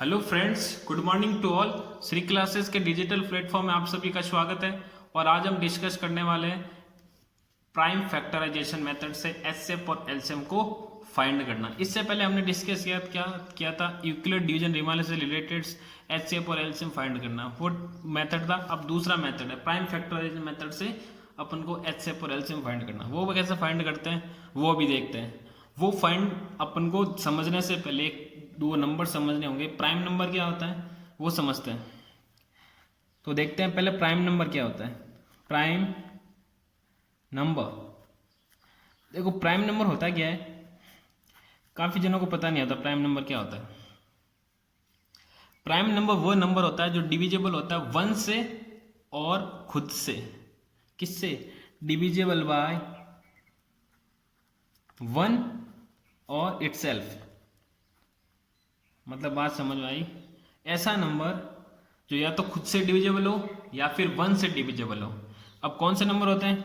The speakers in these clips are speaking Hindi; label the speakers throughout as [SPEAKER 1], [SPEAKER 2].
[SPEAKER 1] Hello friends, good morning to all. Shri classes के डिजिटल प्लेटफॉर्म में आप सभी का स्वागत है। और आज हम डिस्कस करने वाले हैं प्राइम फैक्टराइजेशन मेथड से एचसीएफ और एलसीएम को फाइंड करना। इससे पहले हमने डिस्कस किया था यूक्लिड डिवीजन रिमाले से रिलेटेड एचसीएफ और एलसीएम फाइंड करना, वो मेथड था। अब दूसरा मेथड है प्राइम फैक्टराइजेशन मेथड से अपन को एचसीएफ और एलसीएम फाइंड करना। वो कैसे फाइंड करते हैं वो अभी देखते हैं। वो फाइंड अपन को समझने से पहले दो नंबर समझने होंगे। प्राइम नंबर क्या होता है वो समझते हैं। तो देखते हैं पहले प्राइम नंबर क्या होता है। प्राइम नंबर, देखो प्राइम नंबर होता क्या है, काफी जनों को पता नहीं होता प्राइम नंबर क्या होता है। प्राइम नंबर वो नंबर होता है जो डिविजिबल होता है वन से और खुद से। किससे? डिविजिबल बाय वन और इटसेल्फ। मतलब बात समझ में आई? ऐसा नंबर जो या तो खुद से डिविजिबल हो या फिर वन से डिविजिबल हो। अब कौन से नंबर होते हैं?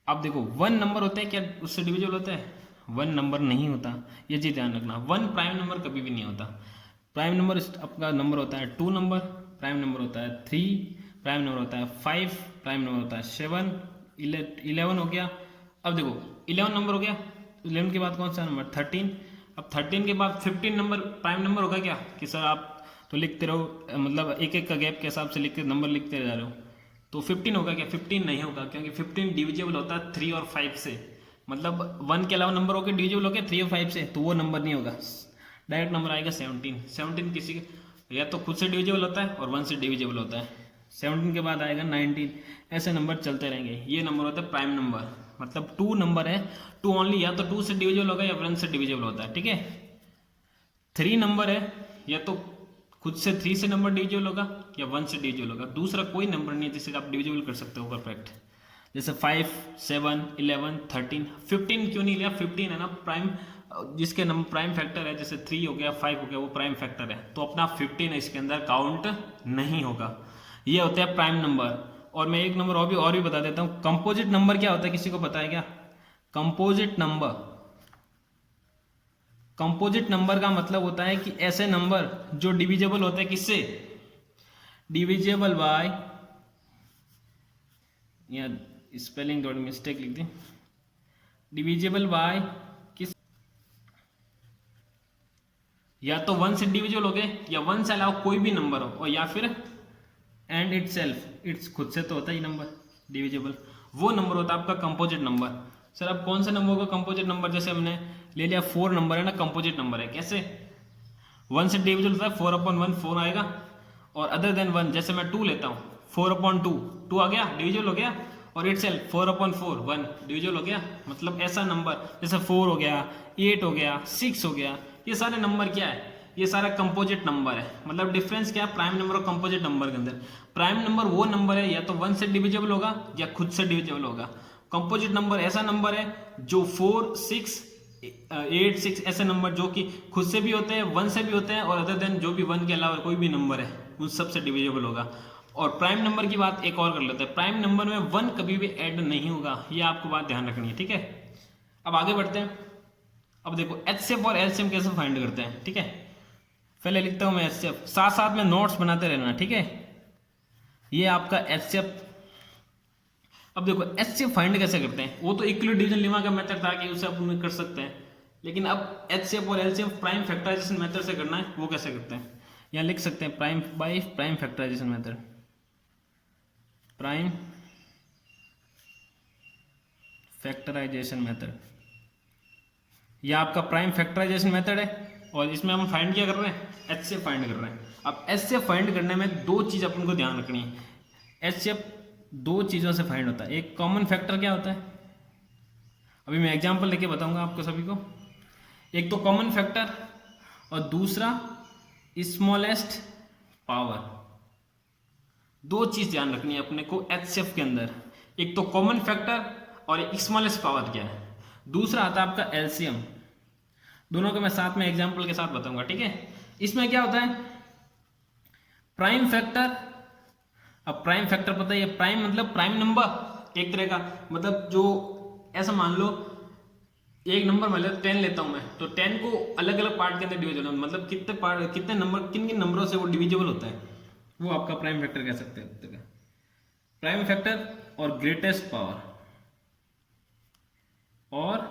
[SPEAKER 1] अब देखो वन नंबर होते हैं क्या उससे डिविजिबल होता है? वन नंबर नहीं होता, ये चीज ध्यान रखना। वन प्राइम नंबर कभी भी नहीं होता। प्राइम नंबर आपका नंबर होता है टू नंबर, प्राइम नंबर होता है थ्री, प्राइम नंबर होता है फाइव, प्राइम नंबर होता है सेवन, 11 हो गया। अब देखो 11 नंबर हो गया, 11 के बाद कौन सा नंबर? 13। अब 13 के बाद 15 नंबर प्राइम नंबर होगा क्या? कि सर आप तो लिखते रहो, मतलब एक एक का गैप के हिसाब से लिखते नंबर लिखते जा रहे हो, तो 15 होगा क्या? 15 नहीं होगा, क्योंकि 15 डिविजिबल होता है 3 और 5 से। मतलब 1 के अलावा नंबर होकर डिविजिबल हो गया 3 और 5 से, तो वो नंबर नहीं होगा। डायरेक्ट नंबर आएगा 17। 17 किसी के या तो खुद से डिविजिबल होता है और 1 से डिविजिबल होता है। 17 के बाद आएगा 19। ऐसे नंबर चलते रहेंगे। ये नंबर होता है प्राइम नंबर। मतलब टू नंबर है, टू ओनली, या तो 2 से डिविजिबल होगा या 1 से डिविजिबल होता है। ठीक है। 3 नंबर है, या तो खुद से 3 से नंबर डिविजिबल होगा या 1 से डिविजिबल होगा। दूसरा कोई नंबर नहीं है जिसे आप डिविजिबल कर सकते हो परफेक्ट। जैसे 5, 7, 11, 13, 15 क्यों नहीं लिया? 15 है ना प्राइम, जिसके नंबर प्राइम फैक्टर है। जैसे 3 हो गया, 5 हो गया, वो प्राइम फैक्टर है, तो अपना 15 इसके अंदर काउंट नहीं होगा। ये होता है प्राइम नंबर। और मैं एक नंबर और भी बता देता हूँ। कंपोजिट नंबर क्या होता है, किसी को पता है क्या? कंपोजिट नंबर, कंपोजिट नंबर का मतलब होता है कि ऐसे नंबर जो डिविजिबल होते हैं किससे? डिविजिबल बाय, या स्पेलिंग थोड़ी मिस्टेक लिख दी, डिविजिबल बाय किस, या तो 1 से डिविजिबल हो गए या 1 से अलावा कोई भी नंबर हो, और या फिर एंड इट सेल्फ, इट्स खुद से तो होता ही नंबर डिविजिबल, वो नंबर होता है आपका कंपोजिट नंबर। सर अब कौन सा नंबर होगा कंपोजिट नंबर? जैसे हमने ले लिया 4 नंबर है ना, कंपोजिट नंबर है। कैसे? 1 से डिविजिबल होता है 4/1, 4 आएगा। और अदर देन 1, जैसे मैं 2 लेता हूँ, 4/2, 2 आ गया, डिविजिबल हो गया। और इट सेल्फ 4/4, 1 डिविजिबल हो गया। मतलब ऐसा नंबर जैसे 4 हो गया, 8 हो गया, 6 हो गया, ये सारे नंबर क्या है? ये सारा कंपोजिट नंबर है। मतलब डिफरेंस क्या है प्राइम नंबर और कंपोजिट नंबर के अंदर? प्राइम नंबर वो नंबर है या तो 1 से डिविजिबल होगा या खुद से डिविजिबल होगा। कंपोजिट नंबर ऐसा नंबर है जो 4, 6, 8, 6 ऐसे नंबर जो कि खुद से भी होते हैं, 1 से भी होते हैं, और अदर देन जो भी 1 के अलावा कोई भी नंबर है उन सब से डिविजिबल होगा। और प्राइम नंबर की बात एक और कर लेते हैं। प्राइम नंबर में 1 कभी भी ऐड नहीं होगा, ये आपको बात ध्यान रखनी है। ठीक है। अब आगे बढ़ते हैं। अब देखो एचसीएफ और एलसीएम कैसे फाइंड करते हैं। ठीक है, पहले लिखता हूं मैं एचसीएफ, साथ साथ में नोट्स बनाते रहना। ठीक है, ये आपका एचसीएफ। अब देखो एचसीएफ फाइंड कैसे करते हैं? वो तो इक्विलिब्रियम डिवीजन लेमा का मेथड था कि उसे अपन कर सकते हैं, लेकिन अब एचसीएफ और एलसीएम प्राइम फैक्टराइजेशन मेथड से करना है। वो कैसे करते हैं? यहाँ लिख सकते हैं prime by prime factorisation method. Prime factorisation method, यह आपका प्राइम फैक्टराइजेशन मेथड है। और इसमें हम फाइंड क्या कर रहे हैं? एचसीएफ फाइंड कर रहे हैं। अब एचसीएफ फाइंड करने में दो चीज अपन को ध्यान रखनी है। एचसीएफ दो चीजों से फाइंड होता है। एक कॉमन फैक्टर क्या होता है, अभी मैं एग्जांपल लेके बताऊंगा आपको सभी को। एक तो कॉमन फैक्टर और दूसरा स्मॉलेस्ट पावर। दो चीज ध्यान रखनी है अपने को एचसीएफ के अंदर। एक तो कॉमन फैक्टर और एक स्मॉलेस्ट पावर क्या है। दूसरा आता है आपका एलसीएम। दोनों को मैं साथ में एग्जांपल के साथ बताऊंगा। ठीक है। इसमें क्या होता है? Prime factor. अब प्राइम फैक्टर पता है, प्राइम मतलब प्राइम नंबर एक तरह का, मतलब जो ऐसा मान लो एक नंबर मान लो 10 लेता हूं मैं, तो 10 को अलग अलग पार्ट के अंदर डिविजिबल, मतलब कितने पार्ट, कितने नंबर, किन किन नंबरों से वो डिविजिबल होता है, वो आपका प्राइम फैक्टर कह सकते हैं। प्राइम फैक्टर और ग्रेटेस्ट पावर, और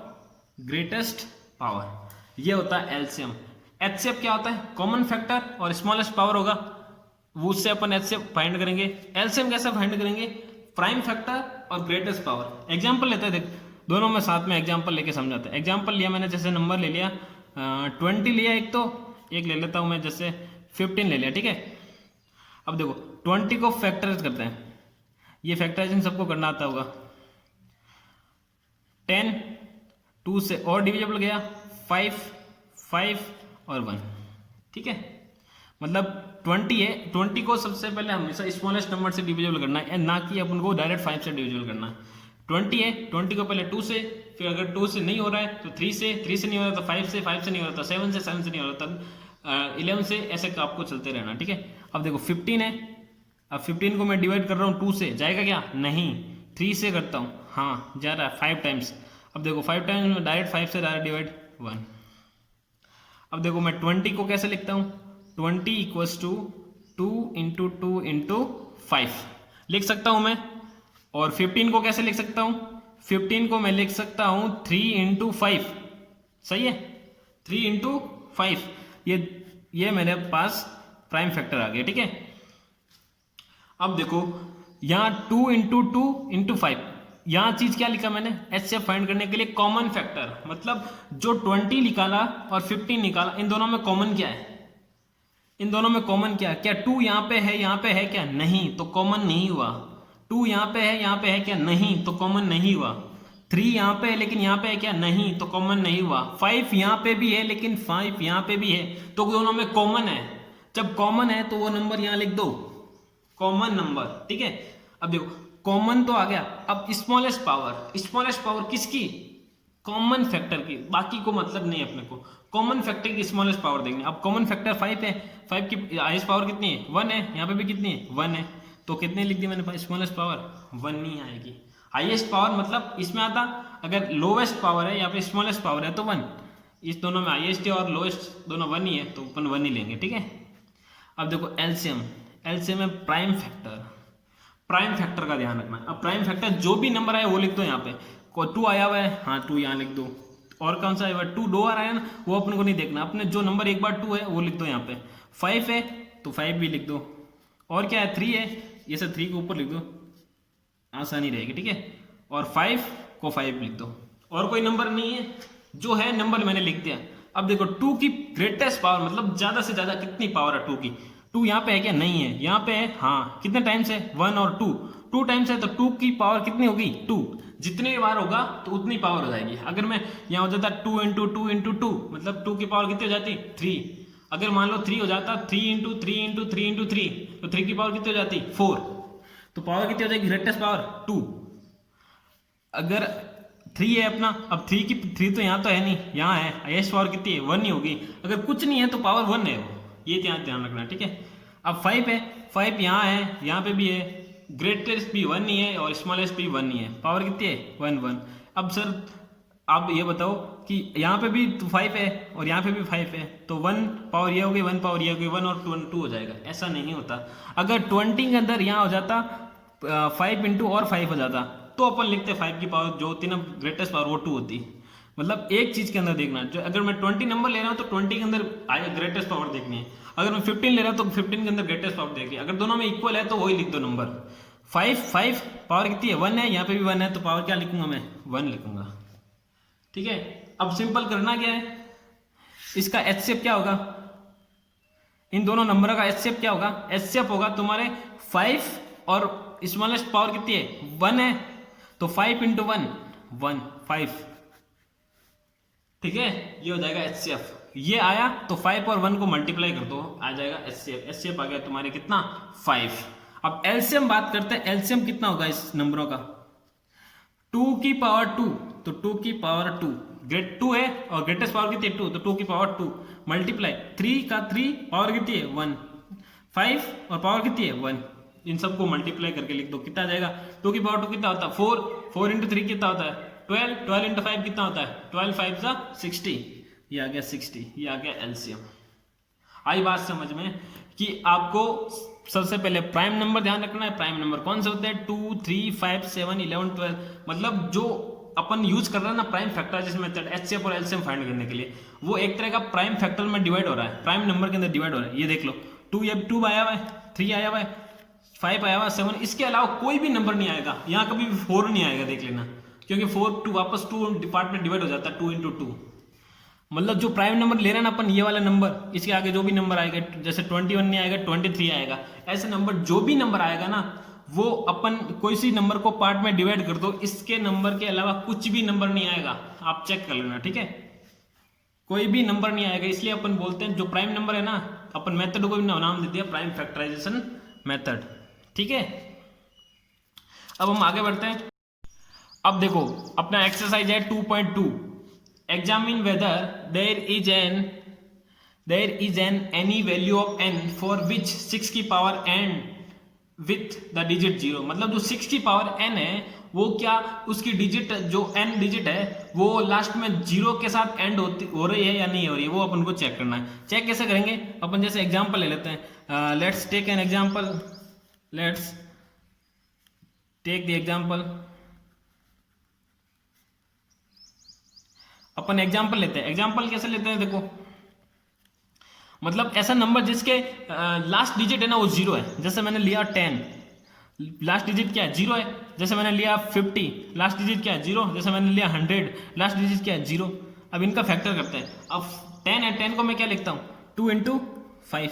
[SPEAKER 1] ग्रेटेस्ट पावर, ये होता है एलसीएम। एचसीएफ क्या होता है, कॉमन फैक्टर और स्मॉलेस्ट पावर होगा, वो उससे अपन एचसीएफ फाइंड करेंगे। एलसीएम कैसे फाइंड करेंगे, प्राइम फैक्टर और ग्रेटेस्ट पावर। एग्जांपल लेते हैं, देख दोनों में साथ में एग्जांपल लेके समझाते हैं। एग्जांपल लिया मैंने, जैसे नंबर ले लिया 20 लिया एक, तो एक ले लेता हूं मैं, जैसे 15 ले लिया, ठीक है। अब देखो 20 को फैक्टराइज करते हैं, ये फैक्टराइजिंग सबको करना आता होगा। 10 2 से और डिविजिबल गया, 5 5 और 1, ठीक है। मतलब 20 है, 20 को सबसे पहले हमेशा स्मॉलेस्ट नंबर से डिविजिबल करना है, ना कि अपन को डायरेक्ट 5 से डिविजिबल करना है। 20 है, 20 को पहले 2 से, फिर अगर 2 से नहीं हो रहा है तो 3 से, 3 से नहीं हो रहा तो 5 से, 5 से नहीं हो रहा तो 7 से, 7 से नहीं हो रहा तो 11 से, ऐसे आपको चलते रहना, ठीक है। अब देखो 15 है, अब 15 को मैं डिवाइड कर रहा हूँ 2 से, जाएगा क्या, नहीं। 3 से करता हूँ, हाँ जा रहा है 5 टाइम्स। अब देखो 5 टाइम्स में डायरेक्ट 5 से डायरेक्ट डिवाइड 1। अब देखो मैं 20 को कैसे लिखता हूँ, 20 इक्वल्स टू 2 इंटू 2 इंटू 5 लिख सकता हूँ मैं। और 15 को कैसे लिख सकता हूँ, 15 को मैं लिख सकता हूँ 3 इंटू 5, सही है, 3 इंटू 5। ये मेरे पास प्राइम फैक्टर आ गया, ठीक है। अब देखो यहाँ 2 इंटू 2 इंटू 5, यहाँ चीज क्या लिखा मैंने, एचसीएफ फाइंड करने के लिए कॉमन फैक्टर, मतलब जो 20 निकाला और 15 निकाला, इन दोनों में कॉमन क्या है, इन दोनों में कॉमन क्या है, क्या 2 यहाँ पे है, यहाँ पे है क्या, नहीं, तो कॉमन नहीं हुआ। 2 यहाँ पे है, यहाँ पे है क्या, नहीं, तो कॉमन नहीं हुआ। 3 यहाँ पे है लेकिन यहाँ पे है क्या, नहीं, तो कॉमन नहीं हुआ। 5 यहाँ पे भी है लेकिन 5 यहाँ पे भी है, तो दोनों में कॉमन है। जब कॉमन है तो वो नंबर यहाँ लिख दो, कॉमन नंबर, ठीक है। अब देखो कॉमन तो आ गया, अब स्मॉलेस्ट पावर, स्मॉलेस्ट पावर किसकी, कॉमन फैक्टर की, बाकी को मतलब नहीं अपने को, कॉमन फैक्टर की स्मॉलेस्ट पावर देंगे। अब कॉमन फैक्टर 5 है, 5 की हाईएस्ट पावर कितनी है, 1 है, यहाँ पे भी कितनी है, 1 है, तो कितने लिख दी मैंने, स्मॉलेस्ट पावर 1 नहीं आएगी। हाईएस्ट पावर मतलब इसमें आता, अगर लोवेस्ट पावर है या फिर स्मॉलेस्ट पावर है तो 1, इस दोनों में हाईएस्ट और लोएस्ट दोनों 1 ही है, तो अपन 1 ही लेंगे, ठीक है। अब देखो एलसीएम, एलसीएम है प्राइम फैक्टर, प्राइम फैक्टर का ध्यान रखना। अब प्राइम फैक्टर जो भी नंबर आया वो लिख दो, यहाँ पे 2 आया हुआ है, हाँ 2 यहाँ लिख दो। और कौन सा आया हुआ है, 2 2 बार आया ना, वो अपन को नहीं देखना, अपने जो नंबर एक बार 2 है वो लिख दो यहाँ पे। 5 है तो 5 भी लिख दो, और क्या है 3 है, ये सब 3 के ऊपर लिख दो, आसानी रहेगी, ठीक है। और 5 को 5 लिख दो, और कोई नंबर नहीं है, जो है नंबर मैंने लिख दिया। अब देखो 2 की ग्रेटेस्ट पावर, मतलब ज्यादा से ज्यादा कितनी पावर है 2 की, 2 यहाँ पे है क्या, नहीं है, यहाँ पे है, हाँ कितने टाइम्स है, 1 और 2 टाइम्स है, तो 2 की पावर कितनी होगी, 2, जितनी बार होगा तो उतनी पावर हो जाएगी। अगर मैं यहाँ हो जाता 2 इंटू 2 इंटू 2, मतलब 2 की पावर कितनी हो जाती, 3। अगर मान लो 3 हो जाता, 3 इंटू 3 इंटू 3 इंटू 3, तो 3 की पावर कितनी हो जाती, 4, तो पावर कितनी हो जाएगी, ग्रेटेस्ट पावर 2। अगर 3 है अपना, अब 3 तो यहाँ तो है नहीं, यहाँ है, हाईएस्ट पावर कितनी है, 1 ही होगी। अगर कुछ नहीं है तो पावर 1 है वो, ये ध्यान रखना, ठीक है। अब 5 है, 5 यहाँ है, यहाँ पे भी है, ग्रेटेस्ट भी 1 ही है और स्मॉलेस्ट भी 1 ही है, पावर कितनी है, 1 1। अब सर आप ये बताओ कि यहाँ पे भी तो 5 है और यहाँ पे भी 5 है, तो 1 पावर ये होगी, 1 पावर ये होगी, 1 और 2 हो जाएगा, ऐसा नहीं होता। अगर 20 के अंदर यहाँ हो जाता 5 इंटू और 5 हो जाता, तो अपन लिखते 5 की पावर जो होती ना ग्रेटेस्ट पावर, वो 2 होती। मतलब एक चीज के अंदर देखना, जो अगर मैं 20 नंबर ले रहा हूँ तो 20 के अंदर ग्रेटेस्ट पावर देखनी है, अगर मैं 15 ले रहा हूँ तो 15 के अंदर ग्रेटेस्ट पावर देखनी है। अगर दोनों में इक्वल है तो वही लिख दो नंबर। 5 पावर कितनी है, 1 है, यहाँ पे भी 1 है, तो पावर क्या लिखूंगा मैं, 1 लिखूंगा, ठीक है। अब सिंपल करना क्या है, इसका एचसीएफ क्या होगा, इन दोनों नंबर का एचसीएफ क्या होगा, एचसीएफ होगा तुम्हारे 5 और स्मॉलेस्ट पावर कितनी है, 1 है, तो 5 इंटू 1 1 5, ठीक है, ये हो जाएगा एचसीएफ। ये आया तो 5 और 1 को मल्टीप्लाई कर दो, आ जाएगा एचसीएफ। एचसीएफ आ गया तुम्हारे कितना, 5। अब एलसीएम बात करते हैं, एलसीएम कितना होगा इस नंबरों का, 2 की पावर 2, तो 2 की पावर 2, ग्रेट 2 है और ग्रेटेस्ट पावर कितनी है 2, तो 2 की पावर 2 मल्टीप्लाई 3 का 3 पावर कितनी है 1, 5 और पावर कितनी है 1, इन सबको मल्टीप्लाई करके लिख दो, कितना आ जाएगा, 2 की पावर 2 कितना होता है 4, 4 इंटू 3 कितना होता है 12 इंटू 5 कितना होता है? 12 5 जा 60, ये आ गया 60, ये आ गया एलसीएम। आई बात समझ में कि आपको सबसे पहले प्राइम नंबर ध्यान रखना है। प्राइम नंबर कौन से होते हैं? 2 3 5 7 11 12, मतलब जो अपन यूज कर रहे हैं ना प्राइम फैक्टराइजेशन मेथड एचसीएफ और एलसीएम फाइंड करने के लिए, वो एक तरह का प्राइम फैक्टर में डिवाइड हो रहा है, प्राइम नंबर के अंदर डिवाइड हो रहा है। ये देख लो 2 ये 2 आया हुआ है, 3 आया हुआ है, 5 आया हुआ है, 7, इसके अलावा कोई भी नंबर नहीं आएगा। यहाँ कभी भी 4 नहीं आएगा, देख लेना, क्योंकि 4 2 वापस 2 पार्ट में डिवाइड हो जाता है, 2 इंटू 2। मतलब जो प्राइम नंबर ले रहे हैं ना अपन, ये वाला नंबर, इसके आगे जो भी नंबर आएगा, जैसे 21 नहीं आएगा 23 आएगा, ऐसे नंबर जो भी नंबर आएगा ना, वो अपन कोई सी नंबर को पार्ट में डिवाइड कर दो, इसके नंबर के अलावा कुछ भी नंबर नहीं आएगा, आप चेक कर लेना, ठीक है। कोई भी नंबर नहीं आएगा, इसलिए अपन बोलते हैं जो प्राइम नंबर है ना, अपन मेथड को भी नाम दे दिया प्राइम फैक्टराइजेशन मेथड, ठीक है। अब हम आगे बढ़ते हैं। अब देखो अपना एक्सरसाइज है 2.2, examine whether there is an any value of n for which 6 की power n with the digit 0, मतलब जो 6 की पावर n है वो क्या उसकी डिजिट जो n डिजिट है वो लास्ट में 0 के साथ एंड हो रही है या नहीं हो रही है, वो अपन को चेक करना है। चेक कैसे करेंगे? अपन जैसे एग्जांपल ले लेते हैं, let's take an example, let's take the example, अपन एग्जांपल लेते हैं। एग्जांपल कैसे लेते हैं? देखो मतलब ऐसा नंबर जिसके लास्ट डिजिट है ना वो 0 है, जैसे मैंने लिया 10, लास्ट डिजिट क्या है? 0 है। जैसे मैंने लिया 50, लास्ट डिजिट क्या है? 0। जैसे मैंने लिया 100, लास्ट डिजिट क्या है? 0। अब इनका फैक्टर करते हैं। अब 10 है, 10 को मैं क्या लिखता हूँ? 2 इंटू 5।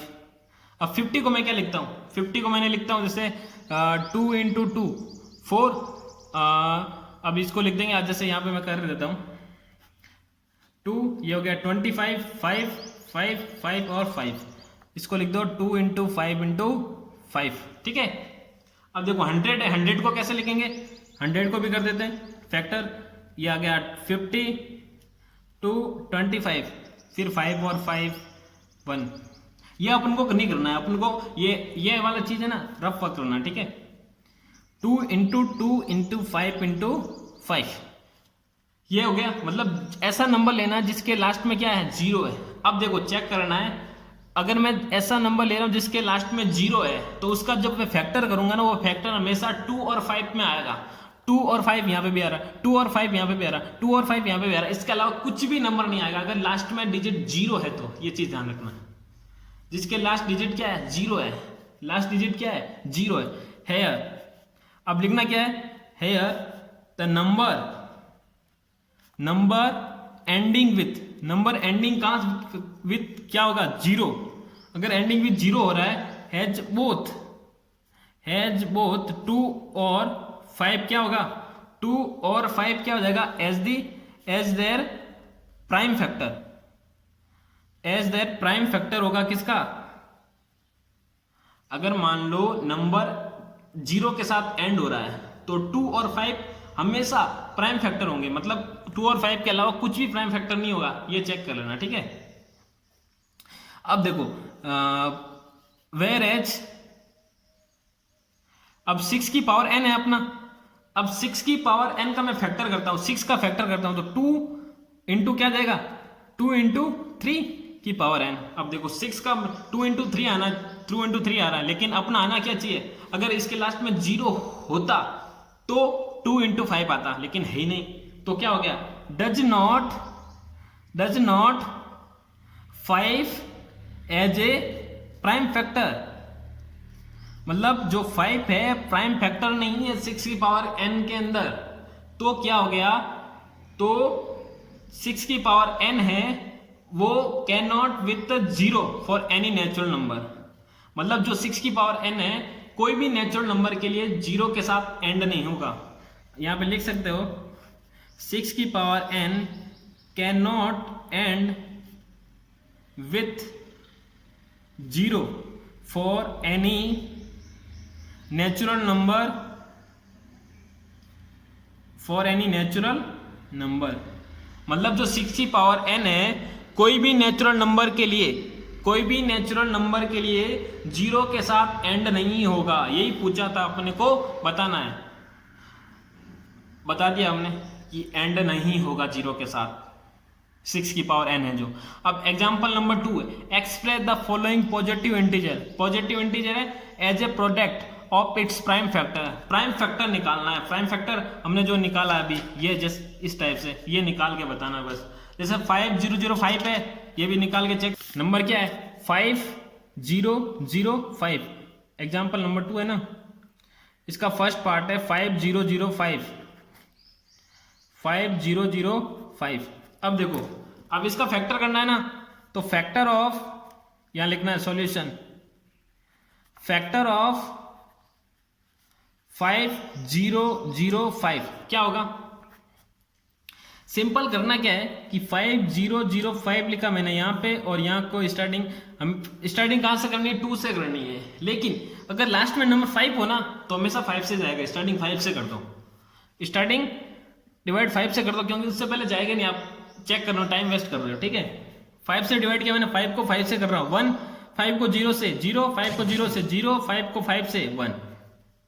[SPEAKER 1] अब 50 को मैं क्या लिखता हूँ? 50 को मैंने लिखता हूँ जैसे 2 इंटू 2 4। अब इसको लिख देंगे, आज जैसे यहाँ पे मैं कर देता हूँ 2, ये हो गया 25, 5 5 5 और 5, इसको लिख दो 2 इंटू 5 इंटू 5, ठीक है। अब देखो 100 है, 100 को कैसे लिखेंगे? 100 को भी कर देते हैं फैक्टर, ये आ गया 50 टू 25, फिर 5 और 5 1। ये अपन को नहीं करना है, अपन को ये वाला चीज है ना रफ वर्क करना, ठीक है। 2 इंटू 2 इंटू 5 इंटू 5, ये हो गया। मतलब ऐसा नंबर लेना जिसके लास्ट में क्या है? 0 है। अब देखो चेक करना है, अगर मैं ऐसा नंबर ले रहा हूं जिसके लास्ट में 0 है तो उसका जब मैं फैक्टर करूंगा ना, वो फैक्टर हमेशा 2 और 5 में आएगा। 2 और 5 यहाँ पे भी आ रहा है, 2 और 5 यहाँ पे भी आ रहा है, 2 और 5 यहाँ पे भी आ रहा है, इसके अलावा कुछ भी नंबर नहीं आएगा अगर लास्ट में डिजिट 0 है तो। ये चीज ध्यान रखना, जिसके लास्ट डिजिट क्या है? 0 है। लास्ट डिजिट क्या है? 0 है। हेयर, अब लिखना क्या है? Here the number ending with, number ending कहां विथ क्या होगा? 0। अगर एंडिंग विथ 0 हो रहा है, हैज बोथ 2 और 5 क्या होगा? 2 और 5 क्या हो जाएगा? As their prime factor, as their prime factor होगा किसका? अगर मान लो नंबर 0 के साथ एंड हो रहा है तो 2 और 5 हमेशा प्राइम फैक्टर होंगे, मतलब 2 और 5 के अलावा कुछ भी प्राइम फैक्टर नहीं होगा, ये चेक कर लेना, ठीक है। अब देखो वेयर एज, अब 6 की पावर n है अपना, अब 6 की पावर n का मैं फैक्टर करता हूं, 6 का फैक्टर करता हूं तो 2 इंटू क्या जाएगा? 2 इंटू 3 की पावर n। अब देखो 6 का 2 इंटू 3 आना, 2 इंटू 3 आ रहा है, लेकिन अपना आना क्या चाहिए? अगर इसके लास्ट में 0 होता तो 2 इंटू 5 आता, लेकिन है ही नहीं, तो क्या हो गया? Does not 5 as a prime factor, मतलब जो 5 है प्राइम फैक्टर नहीं है 6 की पावर n के अंदर, तो क्या हो गया? तो 6 की पावर n है वो can not with 0 for any natural number, मतलब जो 6 की पावर n है कोई भी नेचुरल नंबर के लिए 0 के साथ एंड नहीं होगा। यहां पे लिख सकते हो 6 की power n can not and with 0 for any natural number, for any natural number, मतलब जो 6 की पावर n है कोई भी नेचुरल नंबर के लिए, कोई भी नेचुरल नंबर के लिए 0 के साथ एंड नहीं होगा। यही पूछा था अपने को, बताना है, बता दिया हमने। कि एंड नहीं होगा जीरो के साथ, 6 की पावर n है जो। अब एग्जांपल नंबर 2 है, express the following positive integer. Positive integer है as a product of its prime factor. Prime factor निकालना है। प्राइम फैक्टर हमने जो निकाला अभी, ये जस्ट इस टाइप से ये निकाल के बताना है बस। जैसे 5005 है, ये भी निकाल के चेक। नंबर क्या है 5005, एग्जाम्पल नंबर 2 है ना, इसका फर्स्ट पार्ट है 5005। अब देखो, अब इसका फैक्टर करना है ना, तो फैक्टर ऑफ, यहां लिखना है सॉल्यूशन, फैक्टर ऑफ 5005 क्या होगा। सिंपल करना क्या है कि 5005 लिखा मैंने यहाँ पे, और यहाँ को स्टार्टिंग हम स्टार्टिंग कहाँ से करनी है, 2 से करनी है। लेकिन अगर लास्ट में नंबर 5 हो ना तो हमेशा 5 से जाएगा। स्टार्टिंग 5 से कर दो, स्टार्टिंग डिवाइड 5 से कर दो, क्योंकि उससे पहले जाएगा नहीं। आप चेक कर रहे हो, टाइम वेस्ट कर रहे हो, ठीक है। 5 से डिवाइड किया मैंने, 5 को 5 से कर रहा हूँ, 1, 5 को 0 से 0, 5 को 0 से 0, 5 को 5 से 1।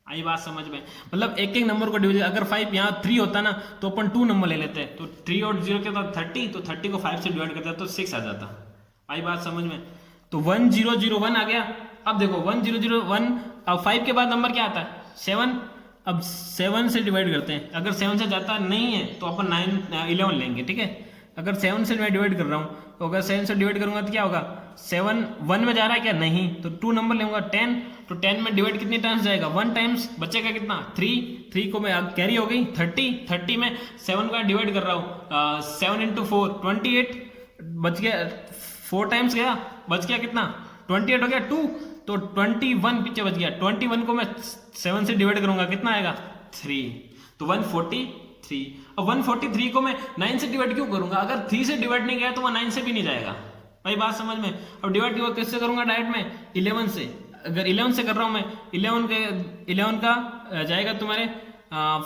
[SPEAKER 1] आई बात समझ में? मतलब एक एक नंबर को डिवीजन, अगर 5 यहाँ 3 होता ना तो अपन 2 नंबर ले लेते हैं, तो 3 और 0 के बाद 30, तो 30 को 5 से डिवाइड करता है तो 6 आ जाता। आई बात समझ में? तो 1001 आ गया। अब देखो 1001, अब 5 के बाद नंबर क्या आता है 7। अब 7 से डिवाइड करते हैं, अगर 7 से जाता नहीं है तो अपन 11 लेंगे, ठीक है। अगर 7 से मैं डिवाइड कर रहा हूँ, तो अगर 7 से डिवाइड करूंगा तो क्या होगा, 7 1 में जा रहा है क्या, नहीं, तो 2 नंबर लूंगा 10, तो 10 में डिवाइड कितनी टाइम्स जाएगा, 1 टाइम्स, बचेगा कितना 3 को मैं कैरी हो गई 30 में 7 का डिवाइड कर रहा हूँ, 7 इंटू 4 28, बच गया 4 टाइम्स गया, बच गया कितना 28 हो गया 2, तो 21 पीछे बच गया। 21 को मैं 7 से डिवाइड करूंगा कितना आएगा 3, तो 143। अब 143 को मैं 9 से डिवाइड क्यों करूंगा, अगर 3 से डिवाइड नहीं गया तो वह 9 से भी नहीं जाएगा। भाई बात समझ में? अब डिवाइड किससे करूंगा, डायरेक्ट में 11 से। अगर 11 से कर रहा हूं मैं, 11 का जाएगा तुम्हारे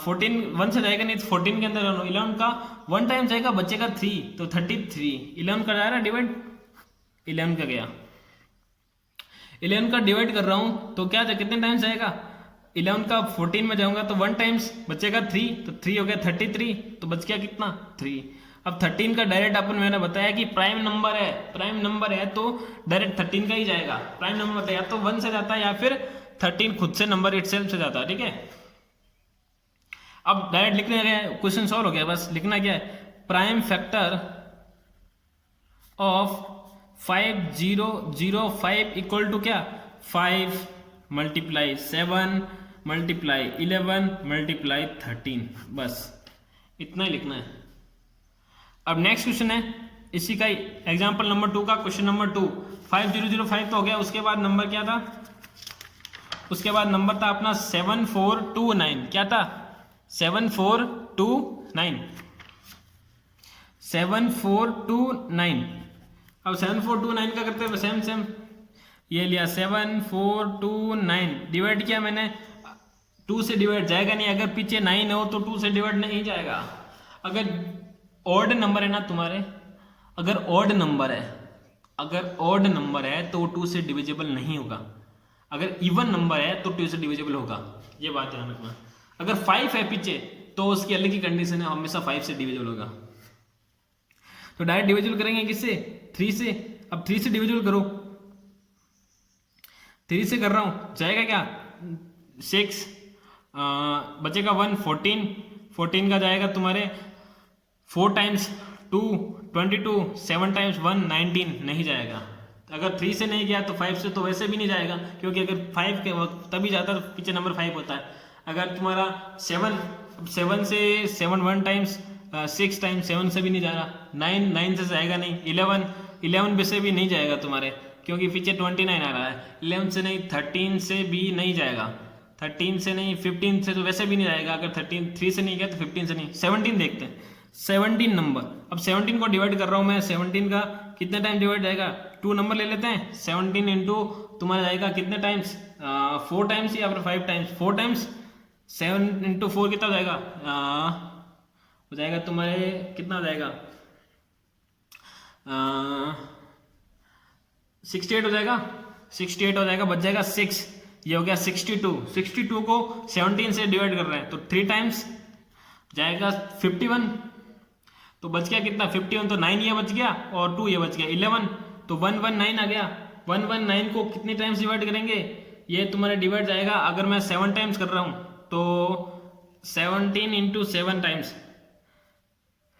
[SPEAKER 1] 14, 1 से जाएगा नहीं तो 14 के अंदर 11 का 1 टाइम जाएगा, बचेगा 3, तो 33। 11 का जा रहा है डिवाइड, 11 का गया, 11 का डिवाइड कर रहा हूं तो क्या कितने टाइम्स जाएगा, 11 का 14 में जाऊंगा तो 1 टाइम्स, बचेगा 3, तो 3 हो गया 33, तो बच गया कितना 3। अब 13 का डायरेक्ट अपन मैंने बताया कि प्राइम नंबर है तो डायरेक्ट 13 का ही जाएगा। प्राइम नंबर बताया तो 1 से जाता है या फिर 13 खुद से नंबर इटसेल्फ से जाता है, ठीक है। अब डायरेक्ट लिखने गया, क्वेश्चन सॉल्व हो गया, बस लिखना क्या है, prime factor of 5005 equal to क्या 5 मल्टीप्लाई 7 मल्टीप्लाई 11 मल्टीप्लाई 13, बस इतना ही लिखना है। अब नेक्स्ट क्वेश्चन है इसी का ही, एग्जांपल नंबर 2 का क्वेश्चन नंबर 2। 5005 तो हो गया, उसके बाद नंबर क्या था, उसके बाद नंबर था अपना 7429। क्या था 7429, 7429। अब 7429 का करते हैं सेम ये लिया 7429, डिवाइड किया मैंने, 2 से डिवाइड जाएगा नहीं, अगर पीछे 9 हो तो 2 से डिवाइड नहीं जाएगा। अगर ऑड नंबर है ना तुम्हारे, अगर ऑड नंबर है तो 2 से डिविजिबल नहीं होगा, अगर इवन नंबर है तो 2 से डिविजिबल होगा, ये बात ध्यान रखना। अगर 5 है पीछे तो उसकी अलग ही कंडीशन है, हमेशा 5 से डिविजिबल होगा। तो डायरेक्ट डिविजिबल करेंगे किससे, 3 से। अब 3 से डिविजिबल करो, 3 से कर रहा हूं, जाएगा क्या 6, बचेगा 1, 14 का जाएगा तुम्हारे 4 टाइम्स 2 22, 7 टाइम्स 1 19, नहीं जाएगा। अगर 3 से नहीं गया तो 5 से तो वैसे भी नहीं जाएगा, क्योंकि अगर 5 के वक्त तभी जाता तो पीछे नंबर 5 होता है। अगर तुम्हारा 7 से 7 1 टाइम्स, 6 टाइम्स 7 से भी नहीं जा रहा, 9 से जाएगा नहीं, 11 पे से भी नहीं जाएगा तुम्हारे, क्योंकि पीछे 29 आ रहा है। 11 से नहीं, 13 से भी नहीं जाएगा, 13 से नहीं, 15 से तो वैसे भी नहीं जाएगा। अगर 3 से नहीं गया तो 15 से नहीं। 17 देखते हैं, 17 नंबर। अब 17 को डिवाइड कर रहा हूं मैं, 17 का कितने टाइम डिवाइड जाएगा, 2 नंबर ले लेते हैं। 17 इंटू तुम्हारा जाएगा कितने टाइम्स, 4 टाइम्स या फिर 5 टाइम्स, 4 टाइम्स। 7 इंटू 4 कितना हो जाएगा, हो जाएगा तुम्हारे कितना हो जाएगा, 68 हो जाएगा, 68 हो जाएगा, बच जाएगा 6, ये हो गया 62। 62 को 17 से डिवाइड कर रहे हैं तो 3 टाइम्स, जाएगा 51, तो बच गया कितना 51, तो 9 ये बच गया और 2 ये बच गया 11, तो 119 आ गया। 119 को कितने टाइम्स डिवाइड करेंगे, ये तुम्हारा डिवाइड जाएगा, अगर मैं 7 टाइम्स कर रहा हूँ तो 17 इंटू 7 टाइम्स,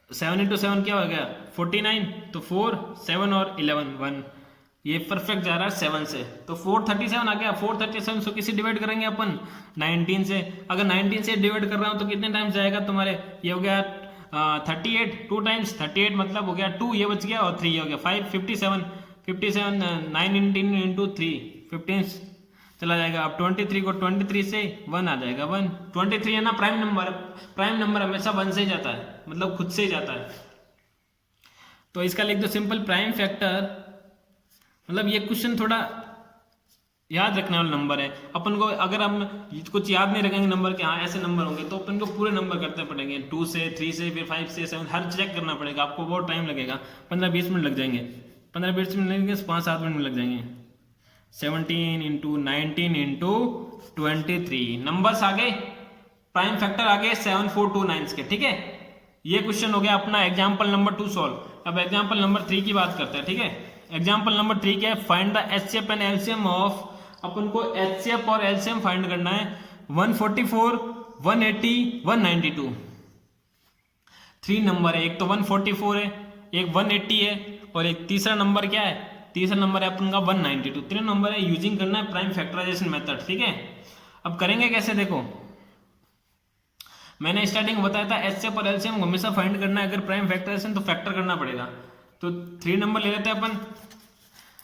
[SPEAKER 1] 7 इंटू 7 क्या हो गया 49, तो 4 7 और 11 1, ये परफेक्ट जा रहा है 7 से, तो 437 आ गया। 437 से किसी डिवाइड करेंगे अपन 19 से, अगर 19 से डिवाइड कर रहा हूँ तो कितने टाइम्स जाएगा तुम्हारे, ये हो गया 38, 2 टाइम्स 38 मतलब हो गया 2 ये बच गया और 3 ये हो गया 5, 57 57 9 इंटू 3 15 चला जाएगा। अब 23 को 23 से 1 आ जाएगा 1, 23 है ना प्राइम नंबर, प्राइम नंबर हमेशा 1 से ही जाता है, मतलब खुद से ही जाता है, तो इसका लिख दो सिंपल प्राइम फैक्टर। मतलब ये क्वेश्चन थोड़ा याद रखने वाला नंबर है अपन को, अगर हम कुछ याद नहीं रखेंगे नंबर के, हाँ ऐसे नंबर होंगे, तो अपन को पूरे नंबर करते पड़ेंगे 2 से 3 से फिर 5 से 7, हर चेक करना पड़ेगा, आपको बहुत टाइम लगेगा, 15-20 मिनट लग जाएंगे, 15-20 मिनट लगेंगे, 5-7 मिनट लग जाएंगे। 17 इंटू 19 इंटू 23 नंबर्स आ गए, प्राइम फैक्टर आ गए 7429 के, ठीक है। ये क्वेश्चन हो गया अपना एग्जाम्पल नंबर 2 सॉल्व। अब एग्जाम्पल नंबर 3 की बात करते हैं, ठीक है। एग्जाम्पल नंबर 3 क्या है, find the HCF and LCM of, अपन को एचसीएफ और एलसीएम फाइंड करना है 144 180 192। 3 नंबर है, एक तो 144 है, एक 180 है और एक तीसरा नंबर क्या है, तीसरा नंबर है अपन का 192। 3 नंबर है, यूजिंग करना है प्राइम फैक्टराइजेशन मेथड, ठीक है। अब करेंगे कैसे, देखो मैंने स्टार्टिंग में बताया था एचसीएफ और एलसीएम हमेशा फाइंड करना है, अगर प्राइम फैक्टराइजेशन तो फैक्टर करना पड़ेगा। तो 3 नंबर ले लेते हैं अपन।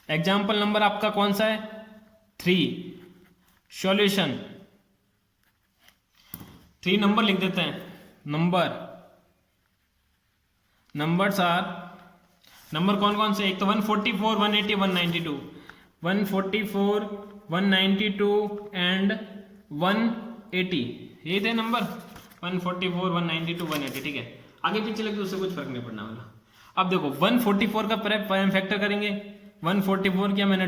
[SPEAKER 1] एग्जाम्पल नंबर आपका कौन सा है 3, सॉल्यूशन 3 नंबर लिख देते हैं। नंबर्स आर, नंबर कौन कौन से, एक तो 144 180 192, 144 192 एंड 180, ये थे नंबर 144 192 180, ठीक है। आगे पीछे लगे उससे कुछ फर्क नहीं पड़ना वाला। अब देखो 144 का प्राइम फैक्टर करेंगे, 144 किया मैंने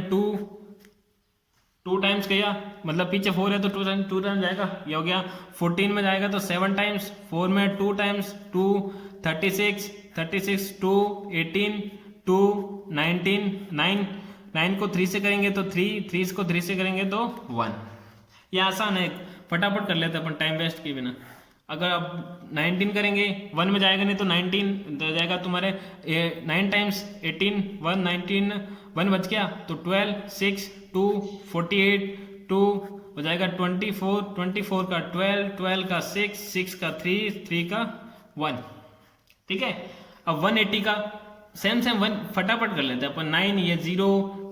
[SPEAKER 1] 2 टाइम्स किया, मतलब पीछे 4 है तो 2 टाइम्स जाएगा, ये हो गया। 14 में जाएगा तो 7 टाइम्स, 4 में 2 टाइम्स 2, 36 2 18 2 19 9 को 3 से करेंगे तो 3 को 3 से करेंगे तो 1। ये आसान है, फटाफट कर लेते हैं अपन टाइम वेस्ट किए बिना। अगर आप 19 करेंगे 1 में जाएगा नहीं तो 19 जाएगा तुम्हारे 9 टाइम्स 18 1 19 1 बच गया तो 12 6 2 48 2 हो जाएगा 24 का 12 का 6 का 3 का 1, ठीक है। अब 180 का सेम 1 फटाफट कर लेते हैं अपन। 9 ये 0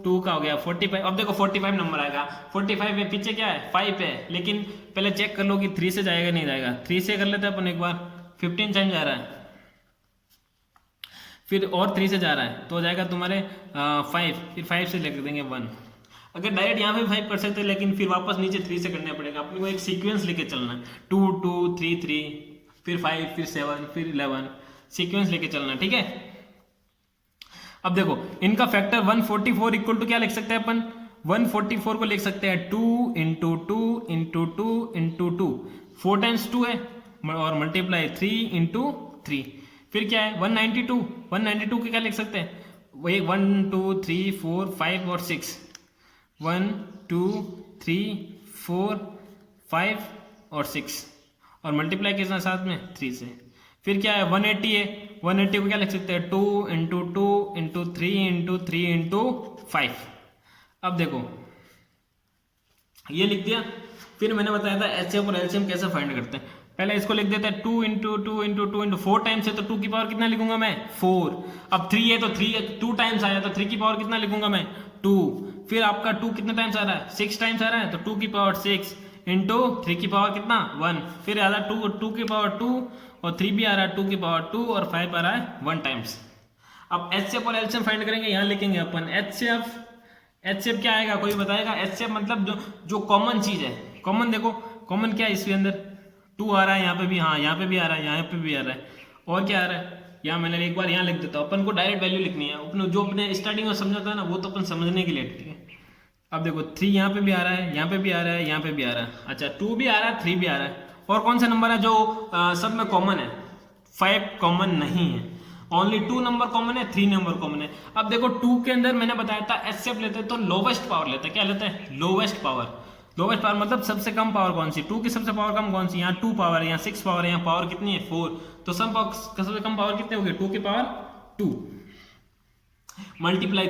[SPEAKER 1] 2 का हो गया 45। अब देखो 45 नंबर आएगा, 45 है, पीछे क्या है 5 है, लेकिन पहले चेक कर लो कि 3 से जाएगा नहीं जाएगा। 3 से कर लेते हैं अपन एक बार, 15 टाइम जा रहा है, फिर और 3 से जा रहा है तो हो जाएगा तुम्हारे 5, फिर 5 से लेकर देंगे 1। अगर डायरेक्ट यहाँ पे 5 कर सकते हैं, लेकिन फिर वापस नीचे 3 से करना पड़ेगा। अपने को एक सीक्वेंस लेके चलना है, 2 2 3 3 फिर 5 फिर 7 फिर 11, सीक्वेंस लेके चलना, ठीक है। अब देखो इनका फैक्टर 144 इक्वल टू क्या लिख सकते हैं अपन, 144 को लिख सकते हैं 2 इंटू 2 इंटू 2 इंटू 2, 4 टाइम्स 2 है और मल्टीप्लाई 3 इंटू 3, फिर क्या है 192 के क्या लिख सकते हैं, वही 1 2 3 4 5 और 6, 1 2 3 4 5 और 6 और मल्टीप्लाई किसना साथ में 3 से, फिर क्या है 180 है, 180 को क्या लिख सकते हैं 2 इंटू 2 इंटू 3 इंटू 3 इंटू 5। अब देखो ये लिख दिया। फिर मैंने बताया था एचसीएफ और एलसीएम कैसे फाइंड करते हैं। पहले इसको लिख देते हैं 2 इंटू 2 इंटू 2 इंटू 4 टाइम्स है तो 2 की पावर कितना लिखूंगा मैं 4। अब 3 है तो 2 टाइम्स आया तो 3 की पावर कितना लिखूंगा मैं 2। फिर आपका 2 कितने टाइम्स आ रहा है 6 टाइम्स आ रहा है तो 2 की पावर 6 इंटू 3 की पावर कितना 1। फिर आ रहा है 2 की पावर 2 और 3 भी आ रहा है 2 की पावर 2 और 5 आ रहा है 1 टाइम्स। अब एचसीएफ और एलसीएम फाइंड करेंगे, यहाँ लिखेंगे अपन एचसीएफ क्या आएगा कोई बताएगा। एचसीएफ मतलब जो कॉमन चीज है, कॉमन देखो कॉमन क्या है इसके अंदर 2 आ रहा है, यहाँ पे भी, हाँ यहाँ पे भी आ रहा है, यहाँ पे भी आ रहा है, और क्या आ रहा है यहाँ मैंने एक बार यहाँ लिख देता हूँ। अपन को डायरेक्ट वैल्यू लिखनी है, अपने जो अपने स्टार्टिंग में समझा था ना वो तो अपन समझने के लिए, ठीक है। अब देखो 3 यहाँ पे भी आ रहा है, यहाँ पे भी आ रहा है, यहाँ पे भी आ रहा है, अच्छा 2 भी आ रहा है 3 भी आ रहा है और कौन सा नंबर है जो सब में कॉमन है? 5 कॉमन नहीं है, ओनली 2 नंबर कॉमन है, 3 नंबर कॉमन है। अब देखो 2 के अंदर मैंने बताया था एचसीएफ लेते हैं तो लोवेस्ट पावर लेते हैं। क्या लेते हैं? Lowest power. लोवेस्ट पावर मतलब सबसे कम पावर कौन सी? 2 की सबसे पावर कम कौन सी? यहाँ 2 पावर है, यहाँ 6 पावर है, यहाँ पावर कितनी है? 4। तो सबसे कम पावर कितने हो गए? 2 की पावर 2 मल्टीप्लाई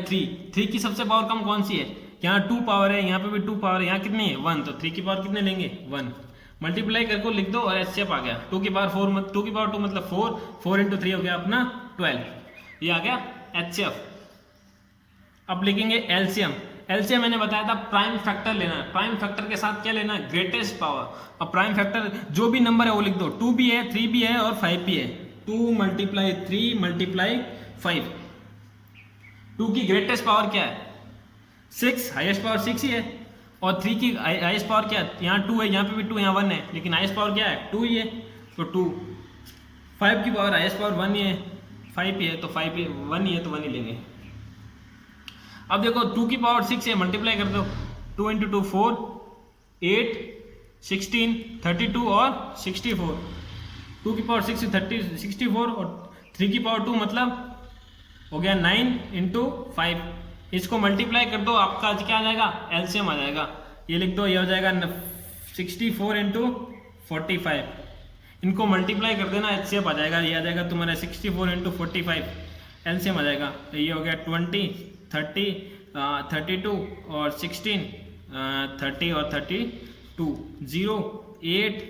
[SPEAKER 1] 3 की सबसे पावर कम कौन सी है? यहाँ 2 पावर है, यहाँ पे भी 2 पावर है, यहाँ कितनी है? 1। तो 3 की पावर कितने लेंगे? 1। मल्टीप्लाई करके लिख दो और एचसीएफ आ गया 2 की पावर 4 2 की पावर 2 मतलब 4 इंटू 3 हो गया अपना 12। ये आ गया एचसीएफ। अब लिखेंगे एलसीएम। एलसीएम मैंने बताया था प्राइम फैक्टर लेना है। प्राइम फैक्टर के साथ क्या लेना है? Greatest power. अब प्राइम फैक्टर जो भी नंबर है वो लिख दो, 2 भी है, 3 भी है और 5 भी है। 2 मल्टीप्लाई 3 मल्टीप्लाई 5। 2 की ग्रेटेस्ट पावर क्या है? 6, हाईएस्ट पावर 6 ही है। और 3 की हाईएस्ट पावर क्या है? यहाँ 2 है, यहाँ पे भी 2, यहाँ 1 है, लेकिन हाईएस्ट पावर क्या है? 2 ही है, तो 2। 5 की पावर हाईएस्ट पावर 1 ही है, 5 ही है, तो 5 1 ही है, तो 1 ही लेंगे। अब देखो 2 की पावर 6 है, मल्टीप्लाई कर दो, 2 इंटू 2 4, 8, 16, 32 और 64। 2 की पावर 6 30 64 और 3 की पावर 2 मतलब हो गया 9 इंटू 5। इसको मल्टीप्लाई कर दो, आपका क्या आ जाएगा? एलसीएम आ जाएगा। ये लिख दो, ये हो जाएगा 64 इंटू 45। इनको मल्टीप्लाई कर देना, एचसीएफ आ जाएगा। ये आ जाएगा तुम्हारा 64 इंटू 45, एलसीएम आ जाएगा। तो ये हो गया 20, 30, 32 और 16, 30 और 32, 0, 8,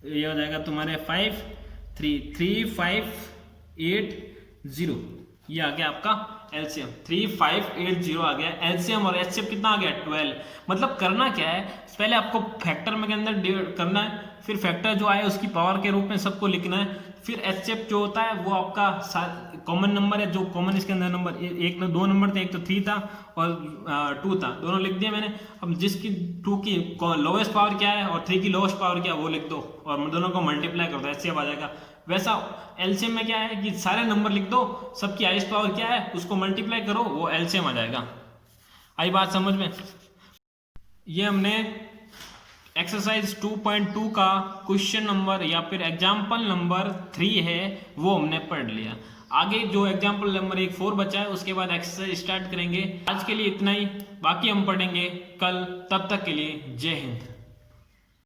[SPEAKER 1] ये हो जाएगा तुम्हारे 5, 3, 3, 5, 8, 0। ये आ गया आपका एलसीएम। 3580 आ गया एलसीएम। और एचसीएफ कितना आ गया? 12। मतलब करना क्या है, पहले आपको फैक्टर में के अंदर डिवाइड करना है, फिर फैक्टर जो आए उसकी पावर के रूप में सबको लिखना है, फिर एचसीएफ जो होता है वो आपका कॉमन नंबर है, जो कॉमन इसके अंदर नंबर एक 2 नंबर थे, एक तो 3 था और 2 था, दोनों लिख दिए मैंने। अब जिसकी 2 की लोवेस्ट पावर क्या है और 3 की लोवेस्ट पावर क्या है वो लिख दो और दोनों को मल्टीप्लाई कर दो, एचसीएफ आ जाएगा। वैसा एलसीएम में क्या है कि सारे नंबर लिख दो, सबकी हाईएस्ट पावर क्या है उसको मल्टीप्लाई करो, वो एलसीएम आ जाएगा। आई बात समझ में? ये हमने एक्सरसाइज 2.2 का क्वेश्चन नंबर या फिर एग्जाम्पल नंबर 3 है वो हमने पढ़ लिया। आगे जो एग्जाम्पल नंबर 4 बचा है उसके बाद एक्सरसाइज स्टार्ट करेंगे। आज के लिए इतना ही, बाकी हम पढ़ेंगे कल। तब तक के लिए जय हिंद।